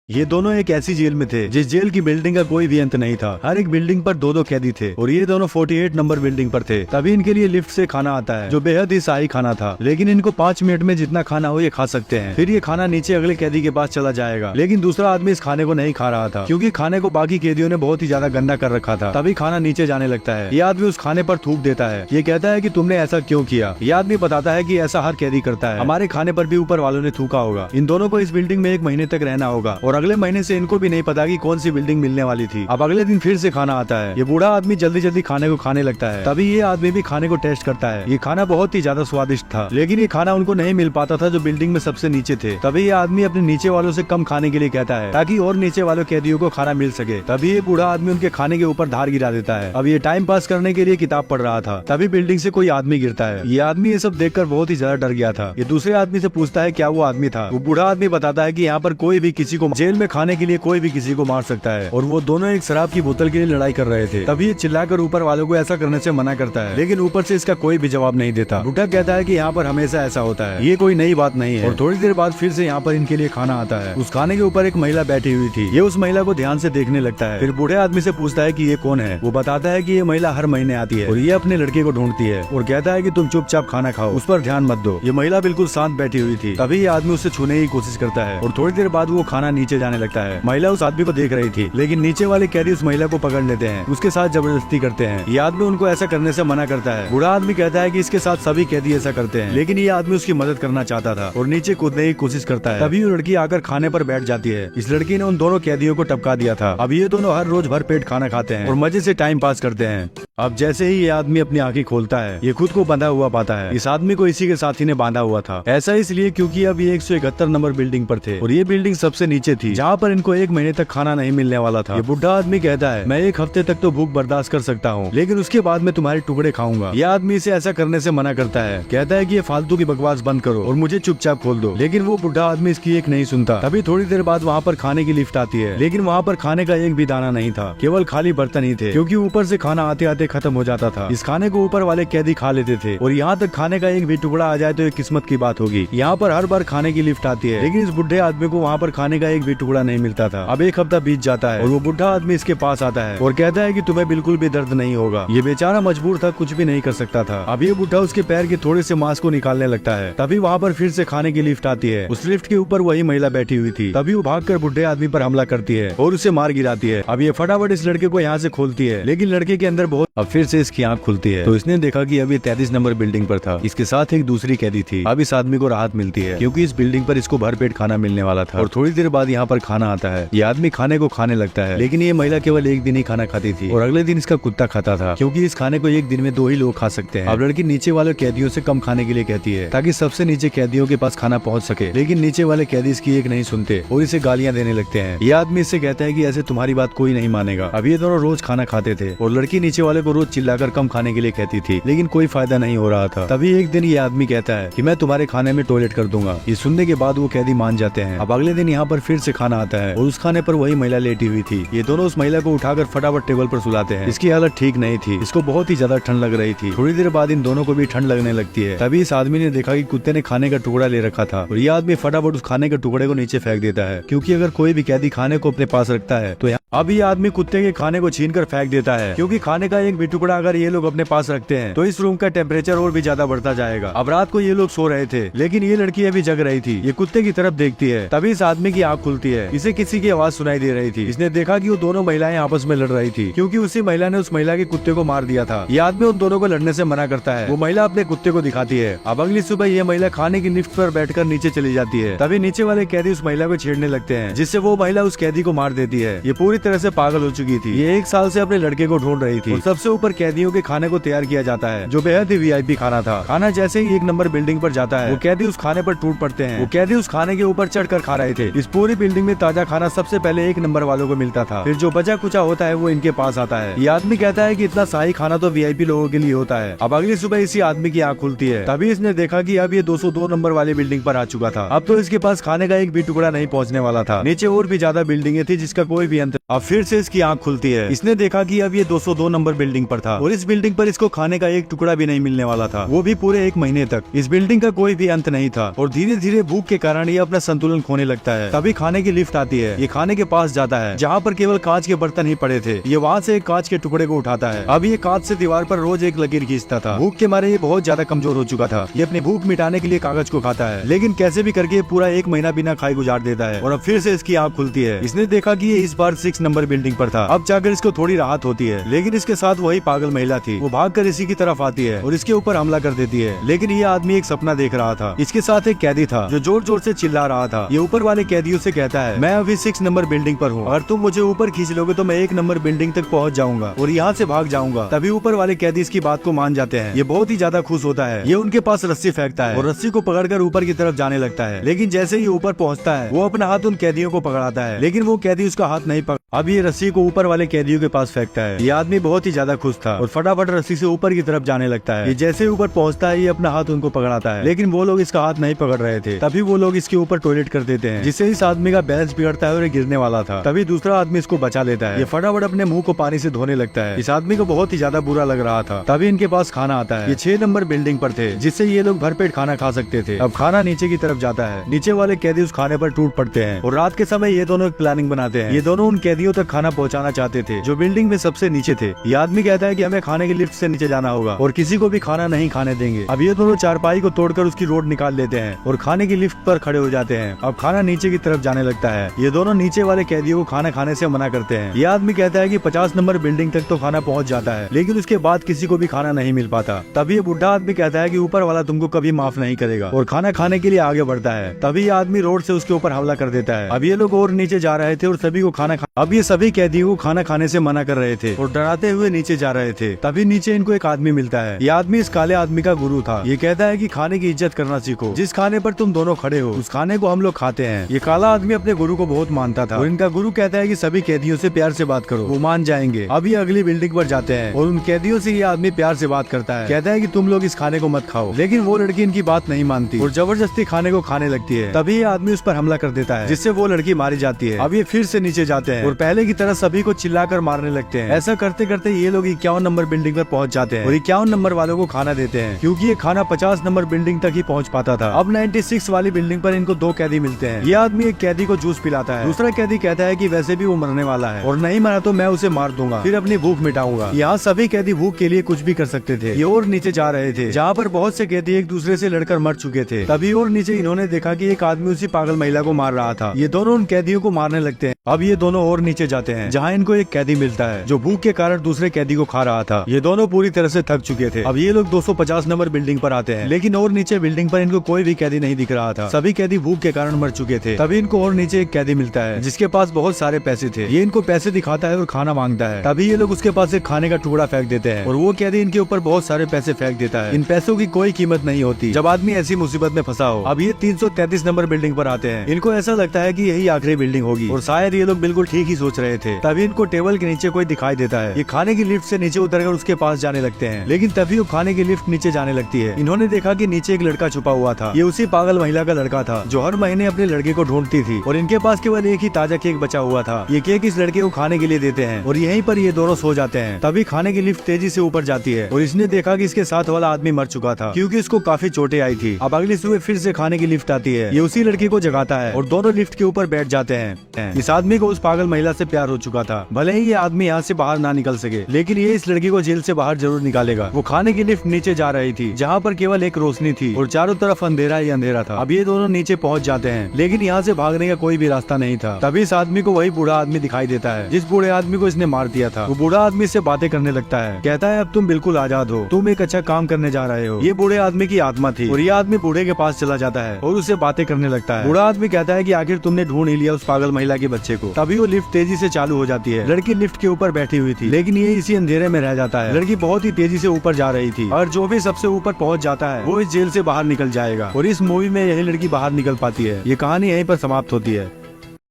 ये दोनों एक ऐसी जेल में थे जिस जेल की बिल्डिंग का कोई भी अंत नहीं था। हर एक बिल्डिंग पर दो दो कैदी थे और ये दोनों 48 नंबर बिल्डिंग पर थे। तभी इनके लिए लिफ्ट से खाना आता है जो बेहद ही शाही खाना था, लेकिन इनको 5 मिनट में जितना खाना हो ये खा सकते हैं। फिर ये खाना नीचे अगले कैदी के पास चला जाएगा, लेकिन दूसरा आदमी इस खाने को नहीं खा रहा था क्योंकि खाने को बाकी कैदियों ने बहुत ही ज्यादा गंदा कर रखा था। तभी खाना नीचे जाने लगता है। ये आदमी उस खाने पर थूक देता है। ये कहता है कि तुमने ऐसा क्यों किया। ये आदमी बताता है कि ऐसा हर कैदी करता है, हमारे खाने पर भी ऊपर वालों ने थूका होगा। इन दोनों को इस बिल्डिंग में 1 महीने तक रहना होगा और अगले महीने से इनको भी नहीं पता कि कौन सी बिल्डिंग मिलने वाली थी। अब अगले दिन फिर से खाना आता है। ये बूढ़ा आदमी जल्दी जल्दी खाने को खाने लगता है। तभी ये आदमी भी खाने को टेस्ट करता है। ये खाना बहुत ही ज्यादा स्वादिष्ट था, लेकिन ये खाना उनको नहीं मिल पाता था जो बिल्डिंग में सबसे नीचे थे। तभी ये आदमी अपने नीचे वालों से कम खाने के लिए कहता है ताकि और नीचे वालों कैदियों को खाना मिल सके। तभी ये बूढ़ा आदमी उनके खाने के ऊपर धार गिरा देता है। अब ये टाइम पास करने के लिए किताब पढ़ रहा था। तभी बिल्डिंग से कोई आदमी गिरता है। ये आदमी ये सब देखकर बहुत ही ज्यादा डर गया था। ये दूसरे आदमी से पूछता है क्या वो आदमी था। वो बूढ़ा आदमी बताता है कि यहाँ पर कोई भी किसी को जेल में खाने के लिए कोई भी किसी को मार सकता है और वो दोनों एक शराब की बोतल के लिए लड़ाई कर रहे थे। तभी ये चिल्लाकर ऊपर वालों को ऐसा करने से मना करता है, लेकिन ऊपर से इसका कोई भी जवाब नहीं देता। बूढ़ा कहता है कि यहाँ पर हमेशा ऐसा होता है, ये कोई नई बात नहीं है। और थोड़ी देर बाद फिर से यहाँ पर इनके लिए खाना आता है। उस खाने के ऊपर एक महिला बैठी हुई थी। ये उस महिला को ध्यान से देखने लगता है। फिर बूढ़े आदमी से पूछता है कि ये कौन है। वो बताता है कि ये महिला हर महीने आती है और ये अपने लड़के को ढूंढती है और कहता है कि तुम चुपचाप खाना खाओ, उस पर ध्यान मत दो। ये महिला बिल्कुल शांत बैठी हुई थी। तभी ये आदमी उससे छूने की कोशिश करता है और थोड़ी देर बाद वो खाना नीचे जाने लगता है। महिला उस आदमी को देख रही थी, लेकिन नीचे वाले कैदी उस महिला को पकड़ लेते हैं, उसके साथ जबरदस्ती करते हैं। ये आदमी उनको ऐसा करने से मना करता है। बूढ़ा आदमी कहता है कि इसके साथ सभी कैदी ऐसा करते हैं, लेकिन ये आदमी उसकी मदद करना चाहता था और नीचे कूदने की कोशिश करता है। तभी वो लड़की आकर खाने पर बैठ जाती है। इस लड़की ने उन दोनों कैदियों को टपका दिया था। अब ये दोनों हर रोज भर पेट खाना खाते हैं और मजे से टाइम पास करते हैं। अब जैसे ही ये आदमी अपनी आंखें खोलता है, ये खुद को बंधा हुआ पाता है। इस आदमी को इसी के साथी ने बांधा हुआ था। ऐसा इसलिए क्योंकि अब ये 171 नंबर बिल्डिंग पर थे और ये बिल्डिंग सबसे नीचे थी जहाँ पर इनको 1 महीने तक खाना नहीं मिलने वाला था। ये बुढ़ा आदमी कहता है मैं 1 हफ्ते तक तो भूख बर्दाश्त कर सकता हूँ, लेकिन उसके बाद मैं तुम्हारे टुकड़े खाऊंगा। ये आदमी इसे ऐसा करने से मना करता है, कहता है कि ये फालतू की बकवास बंद करो और मुझे चुपचाप खोल दो। लेकिन वो बुढ़ा आदमी इसकी एक नहीं सुनता। तभी थोड़ी देर बाद वहाँ पर खाने की लिफ्ट आती है, लेकिन वहाँ पर खाने का एक भी दाना नहीं था, केवल खाली बर्तन ही थे क्योंकि ऊपर से खाना आते आते खत्म हो जाता था। इस खाने को ऊपर वाले कैदी खा लेते थे और यहाँ तक खाने का एक भी टुकड़ा आ जाए तो ये किस्मत की बात होगी। यहाँ पर हर बार खाने की लिफ्ट आती है, लेकिन इस बुढ़े आदमी को वहाँ पर खाने का एक भी टुकड़ा नहीं मिलता था। अब 1 हफ्ता बीत जाता है और वो बुढ़ा आदमी इसके पास आता है और कहता है कि तुम्हें बिल्कुल भी दर्द नहीं होगा। ये बेचारा मजबूर था, कुछ भी नहीं कर सकता था। अब ये बुढ़ा उसके पैर के थोड़े से मांस को निकालने लगता है। तभी वहाँ पर फिर से खाने की लिफ्ट आती है। उस लिफ्ट के ऊपर वही महिला बैठी हुई थी। तभी वो भागकर बुढ़े आदमी पर हमला करती है और उसे मार गिराती है। अब ये फटाफट इस लड़के को यहाँ से खोलती है, लेकिन लड़के के अंदर बहुत। अब फिर से इसकी आंख खुलती है तो इसने देखा कि अब ये 33 नंबर बिल्डिंग पर था। इसके साथ एक दूसरी कैदी थी। अब इस आदमी को राहत मिलती है क्योंकि इस बिल्डिंग पर इसको भरपेट खाना मिलने वाला था। और थोड़ी देर बाद यहाँ पर खाना आता है। ये आदमी खाने को खाने लगता है, लेकिन ये महिला केवल 1 दिन ही खाना खाती थी और अगले दिन इसका कुत्ता खाता था क्योंकि इस खाने को 1 दिन में 2 ही लोग खा सकते हैं। अब लड़की नीचे वाले कैदियों से कम खाने के लिए कहती है ताकि सबसे नीचे कैदियों के पास खाना पहुँच सके, लेकिन नीचे वाले कैदी इसकी एक नहीं सुनते और इसे गालियाँ देने लगते हैं। ये आदमी इससे कहता है कि ऐसे तुम्हारी बात कोई नहीं मानेगा। अब ये दोनों रोज खाना खाते थे और लड़की नीचे वाले को रोज चिल्लाकर कम खाने के लिए कहती थी, लेकिन कोई फायदा नहीं हो रहा था। तभी एक दिन ये आदमी कहता है कि मैं तुम्हारे खाने में टॉयलेट कर दूंगा। ये सुनने के बाद वो कैदी मान जाते हैं। अब अगले दिन यहाँ पर फिर से खाना आता है और उस खाने पर वही महिला लेटी हुई थी। ये दोनों उस महिला को उठाकर फटाफट टेबल पर सुलाते हैं। इसकी हालत ठीक नहीं थी, इसको बहुत ही ज्यादा ठंड लग रही थी। थोड़ी देर बाद इन दोनों को भी ठंड लगने लगती है। तभी इस आदमी ने देखा कि कुत्ते ने खाने का टुकड़ा ले रखा था और ये आदमी फटाफट उस खाने के टुकड़े को नीचे फेंक देता है क्योंकि अगर कोई भी कैदी खाने को अपने पास रखता है तो अब ये आदमी कुत्ते के खाने को छीन कर फेंक देता है क्योंकि खाने का एक भी टुकड़ा अगर ये लोग अपने पास रखते हैं तो इस रूम का टेम्परेचर और भी ज्यादा बढ़ता जाएगा। अब रात को ये लोग सो रहे थे, लेकिन ये लड़की अभी जग रही थी। ये कुत्ते की तरफ देखती है। तभी इस आदमी की आंख खुलती है। इसे किसी की आवाज सुनाई दे रही थी। इसने देखा कि वो दोनों महिलाएं आपस में लड़ रही थी क्योंकि उसी महिला ने उस महिला के कुत्ते को मार दिया था। ये आदमी उन दोनों को लड़ने से मना करता है। वो महिला अपने कुत्ते को दिखाती है। अब अगली सुबह ये महिला खाने की लिफ्ट पर बैठकर नीचे चली जाती है। तभी नीचे वाले कैदी उस महिला को छेड़ने लगते हैं, जिससे वो महिला उस कैदी को मार देती है। ये पूरी तरह से पागल हो चुकी थी। ये 1 साल से अपने लड़के को ढूंढ रही थी और सबसे ऊपर कैदियों के खाने को तैयार किया जाता है जो बेहद ही वीआईपी खाना था। खाना जैसे ही 1 नंबर बिल्डिंग पर जाता है वो कैदी उस खाने पर टूट पड़ते हैं। वो कैदी उस खाने के ऊपर चढ़कर खा रहे थे। इस पूरी बिल्डिंग में ताजा खाना सबसे पहले 1 नंबर वालों को मिलता था। फिर जो बचा कुचा होता है वो इनके पास आता है। ये आदमी कहता है कि इतना शाही खाना तो वीआईपी लोगों के लिए होता है। अब अगली सुबह इसी आदमी की आंख खुलती है। तभी इसने देखा कि अब ये 202 नंबर वाली बिल्डिंग पर आ चुका था। अब तो इसके पास खाने का एक भी टुकड़ा नहीं पहुंचने वाला था। नीचे और भी ज्यादा बिल्डिंगें थी जिसका कोई भी अंत अब फिर से इसकी आंख खुलती है। इसने देखा कि अब ये 202 नंबर बिल्डिंग पर था और इस बिल्डिंग पर इसको खाने का एक टुकड़ा भी नहीं मिलने वाला था, वो भी पूरे 1 महीने तक। इस बिल्डिंग का कोई भी अंत नहीं था और धीरे धीरे भूख के कारण ये अपना संतुलन खोने लगता है। तभी खाने की लिफ्ट आती है। ये खाने के पास जाता है जहाँ पर केवल कांच के बर्तन ही पड़े थे। ये वहाँ से एक कांच के टुकड़े को उठाता है। अब ये कांच से दीवार पर रोज एक लकीर खींचता था। भूख के मारे ये बहुत ज्यादा कमजोर हो चुका था। ये अपनी भूख मिटाने के लिए कागज को खाता है, लेकिन कैसे भी करके पूरा 1 महीना बिना खाए गुजार देता है। और अब फिर से इसकी आंख खुलती है। इसने देखा कि ये इस बार 6 नंबर बिल्डिंग पर था। अब जाकर इसको थोड़ी राहत होती है, लेकिन इसके साथ वही पागल महिला थी। वो भागकर इसी की तरफ आती है और इसके ऊपर हमला कर देती है। लेकिन ये आदमी एक सपना देख रहा था। इसके साथ एक कैदी था जो जोर जोर से चिल्ला रहा था। ये ऊपर वाले कैदियों से कहता है, मैं अभी 6 नंबर बिल्डिंग पर हूँ, अगर तुम मुझे ऊपर खींच लोगे तो मैं 1 नंबर बिल्डिंग तक पहुँच जाऊंगा और यहाँ से भाग जाऊंगा। तभी ऊपर वाले कैदी इसकी बात को मान जाते हैं। ये बहुत ही ज्यादा खुश होता है। ये उनके पास रस्सी फेंकता है और रस्सी को पकड़कर ऊपर की तरफ जाने लगता है। लेकिन जैसे ही ऊपर पहुँचता है वो अपना हाथ उन कैदियों को पकड़ाता है, लेकिन वो कैदी उसका हाथ नहीं पकड़। अब ये रस्सी को ऊपर वाले कैदियों के पास फेंकता है। ये आदमी बहुत ही ज्यादा खुश था और फटाफट रस्सी से ऊपर की तरफ जाने लगता है। ये जैसे ही ऊपर पहुंचता है ये अपना हाथ उनको पकड़ाता है, लेकिन वो लोग इसका हाथ नहीं पकड़ रहे थे। तभी वो लोग इसके ऊपर टॉयलेट कर देते हैं, जिससे इस आदमी का बैलेंस बिगड़ता है और ये गिरने वाला था। तभी दूसरा आदमी इसको बचा लेता है। ये फटाफट अपने मुंह को पानी से धोने लगता है। इस आदमी को बहुत ही ज्यादा बुरा लग रहा था। तभी इनके पास खाना आता है। ये 6 नंबर बिल्डिंग पर थे, जिससे ये लोग भरपेट खाना खा सकते थे। अब खाना नीचे की तरफ जाता है। नीचे वाले कैदी उस खाने पर टूट पड़ते हैं और रात के समय ये दोनों एक प्लानिंग बनाते हैं। ये दोनों उन कैदियों तक खाना पहुँचाना चाहते थे जो बिल्डिंग में सबसे नीचे थे। ये आदमी कहता है कि हमें खाने की लिफ्ट से नीचे जाना होगा और किसी को भी खाना नहीं खाने देंगे। अब ये दोनों चारपाई को तोड़कर उसकी रोड निकाल लेते हैं और खाने की लिफ्ट पर खड़े हो जाते हैं। अब खाना नीचे की तरफ जाने लगता है। ये दोनों नीचे वाले कैदियों को खाना खाने से मना करते हैं। ये आदमी कहता है कि 50 नंबर बिल्डिंग तक तो खाना पहुंच जाता है, लेकिन उसके बाद किसी को भी खाना नहीं मिल पाता। तभी ये बुढ़ा आदमी कहता है कि ऊपर वाला तुमको कभी माफ नहीं करेगा और खाना खाने के लिए आगे बढ़ता है। तभी ये आदमी रोड से उसके ऊपर हमला कर देता है। अब ये लोग और नीचे जा रहे थे और सभी को अब ये सभी कैदियों को खाना खाने से मना कर रहे थे और डराते हुए नीचे जा रहे थे। तभी नीचे इनको एक आदमी मिलता है। ये आदमी इस काले आदमी का गुरु था। ये कहता है कि खाने की इज्जत करना सीखो। जिस खाने पर तुम दोनों खड़े हो उस खाने को हम लोग खाते हैं। ये काला आदमी अपने गुरु को बहुत मानता था और इनका गुरु कहता है कि सभी कैदियों से प्यार से बात करो, वो मान जाएंगे। अब ये अगली बिल्डिंग पर जाते हैं और उन कैदियों से ये आदमी प्यार से बात करता है। कहता है कि तुम लोग इस खाने को मत खाओ, लेकिन वो लड़की इनकी बात नहीं मानती और जबरदस्ती खाने को खाने लगती है। तभी ये आदमी उस पर हमला कर देता है, जिससे वो लड़की मारी जाती है। अब ये फिर से नीचे जाते हैं और पहले की तरह सभी को चिल्लाकर मारने लगते हैं। ऐसा करते करते ये लोग 51 नंबर बिल्डिंग पर पहुंच जाते हैं और 51 नंबर वालों को खाना देते हैं, क्योंकि ये खाना 50 नंबर बिल्डिंग तक ही पहुंच पाता था। अब 96 वाली बिल्डिंग पर इनको 2 कैदी मिलते हैं। ये आदमी एक कैदी को जूस पिलाता है। दूसरा कैदी कहता है कि वैसे भी वो मरने वाला है और नहीं मरा तो मैं उसे मार दूंगा, फिर अपनी भूख मिटाऊंगा। यहाँ सभी कैदी भूख के लिए कुछ भी कर सकते थे। ये और नीचे जा रहे थे जहाँ पर बहुत से कैदी एक दूसरे से लड़कर मर चुके थे। तभी और नीचे इन्होंने देखा कि एक आदमी उसी पागल महिला को मार रहा था। ये दोनों उन कैदियों को मारने लगते हैं। अब ये दोनों और नीचे जाते हैं जहाँ इनको एक कैदी मिलता है जो भूख के कारण दूसरे कैदी को खा रहा था। ये दोनों पूरी तरह से थक चुके थे। अब ये लोग 250 नंबर बिल्डिंग पर आते हैं, लेकिन और नीचे बिल्डिंग पर इनको कोई भी कैदी नहीं दिख रहा था। सभी कैदी भूख के कारण मर चुके थे। तभी इनको और नीचे एक कैदी मिलता है जिसके पास बहुत सारे पैसे थे। ये इनको पैसे दिखाता है और खाना मांगता है। तभी ये लोग उसके पास एक खाने का टुकड़ा फेंक देते हैं और वो कैदी इनके ऊपर बहुत सारे पैसे फेंक देता है। इन पैसों की कोई कीमत नहीं होती जब आदमी ऐसी मुसीबत में फंसा हो। अब ये 333 नंबर बिल्डिंग पर आते हैं। इनको ऐसा लगता है कि यही आखिरी बिल्डिंग होगी और शायद ये लोग बिल्कुल ठीक ही सोच रहे थे। तभी इनको टेबल के नीचे कोई दिखाई देता है। ये खाने की लिफ्ट से नीचे उतरकर उसके पास जाने लगते हैं, लेकिन तभी वो खाने की लिफ्ट नीचे जाने लगती है। इन्होंने देखा कि नीचे एक लड़का छुपा हुआ था। ये उसी पागल महिला का लड़का था जो हर महीने अपने लड़के को ढूंढती थी और इनके पास केवल एक ही ताजा केक बचा हुआ था। ये केक इस लड़के को खाने के लिए देते हैं और यहीं पर ये दोनों सो जाते हैं। तभी खाने की लिफ्ट तेजी से ऊपर जाती है और इसने देखा कि इसके साथ वाला आदमी मर चुका था, क्योंकि इसको काफी चोटें आई थी। अब अगली सुबह फिर से खाने की लिफ्ट आती है। ये उसी लड़की को जगाता है और दोनों लिफ्ट के ऊपर बैठ जाते हैं। इस आदमी को उस पागल महिला से प्यार हो चुका था। भले ही ये आदमी यहाँ से बाहर ना निकल सके, लेकिन ये इस लड़की को जेल से बाहर जरूर निकालेगा। वो खाने की लिफ्ट नीचे जा रही थी जहाँ पर केवल एक रोशनी थी और चारों तरफ अंधेरा ही अंधेरा था। अब ये दोनों नीचे पहुँच जाते हैं, लेकिन यहाँ से भागने का कोई भी रास्ता नहीं था। तभी इस आदमी को वही बूढ़ा आदमी दिखाई देता है जिस बूढ़े आदमी को इसने मार दिया था। वो बूढ़ा आदमी से बातें करने लगता है। कहता है अब तुम बिल्कुल आजाद हो, तुम एक अच्छा काम करने जा रहे हो। ये बूढ़े आदमी की आत्मा थी और ये आदमी बूढ़े के पास चला जाता है और उससे बातें करने लगता है। बूढ़ा आदमी कहता है कि आखिर तुमने ढूंढ ही लिया उस पागल महिला के बच्चे को। तभी वो लिफ्ट तेजी से चालू हो जाती है। लड़की लिफ्ट के ऊपर बैठी हुई थी, लेकिन ये इसी अंधेरे में रह जाता है। लड़की बहुत ही तेजी से ऊपर जा रही थी और जो भी सबसे ऊपर पहुंच जाता है वो इस जेल से बाहर निकल जाएगा। और इस मूवी में यही लड़की बाहर निकल पाती है। ये कहानी यहीं पर समाप्त होती है।